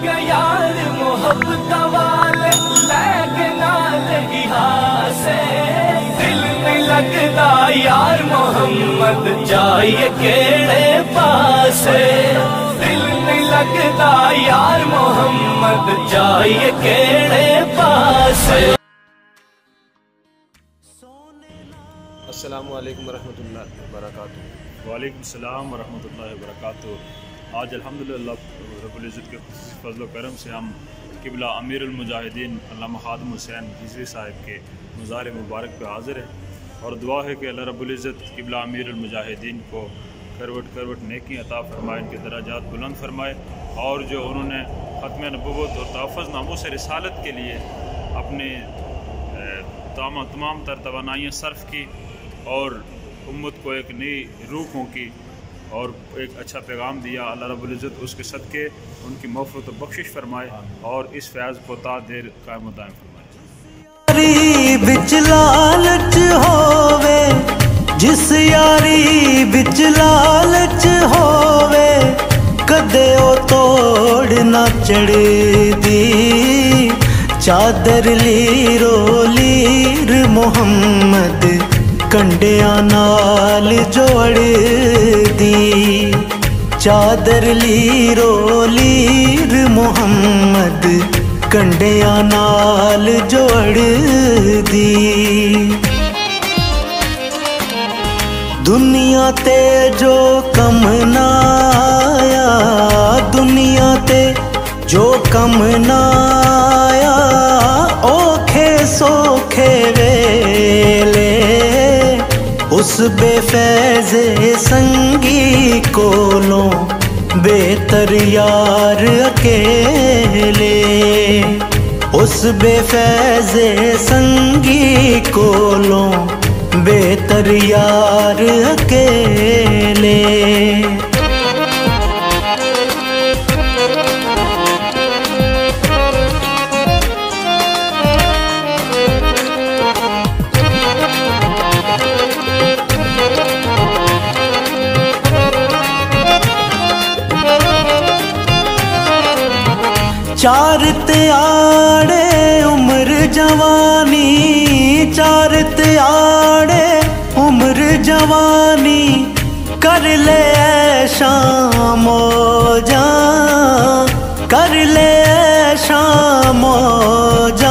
के यार मोहब्बत वाले लैके नाल ही हासे दिल नहीं लगदा यार मोहम्मद जाइए केड़े पासे दिल नहीं लगदा यार मोहम्मद जाइए केड़े पासे। अस्सलामु अलैकुम वरहमतुल्लाहि वबरकातुहू। वालेकुम सलाम वरहमतुल्लाहि वबरकातुहू। आज अल्हम्दुलिल्लाह रब्बुल इज़्ज़त के फज़ल करम से हम क़िबला अमीरुल मुजाहिदीन अल्लामा खादिम हुसैन रिज़वी साहिब के मज़ार मुबारक पे हाज़िर है और दुआ है कि अल्लाह रब्बुल इज़्ज़त क़िबला अमीरुल मुजाहिदीन को करवट करवट नेकी अता फरमाए, इनके दराजात बुलंद फरमाए और जो उन्होंने ख़त्म नबुव्वत और तहफ़्फ़ुज़ नामूस रिसालत के लिए अपने तमाम तर तवानाइयाँ सर्फ़ की और उम्मत को एक नई रूह की और एक अच्छा पैगाम दिया। अल्लाह रब्बुल इज़्ज़त उसके सदक़े उनकी मग़फ़िरत और बख्शिश फरमाए और इस फैज़ को ता देर कायम दायम फरमाए। यारी बिच लालच होवे जिस यारी बिच लालच होवे कदे ओ तोड़ ना चढ़दी चादर लीरो लीर मोहम्मद कंडियां नाल जोड़ दी चादर लीरो लीर मोहम्मद कंडियां नाल जोड़ दी। दुनिया ते जो कम ना आया दुनिया ते जो कम ना आया औखे सोखे वेले उस बेफैज़े संगी कोलों बेहतर यार अकेले उस बेफैज़े संगी कोलों बेहतर यार अकेले। चार त्याड़े उम्र जवानी चार त्याड़े उम्र जवानी कर ले शामो जा कर ले शामो जा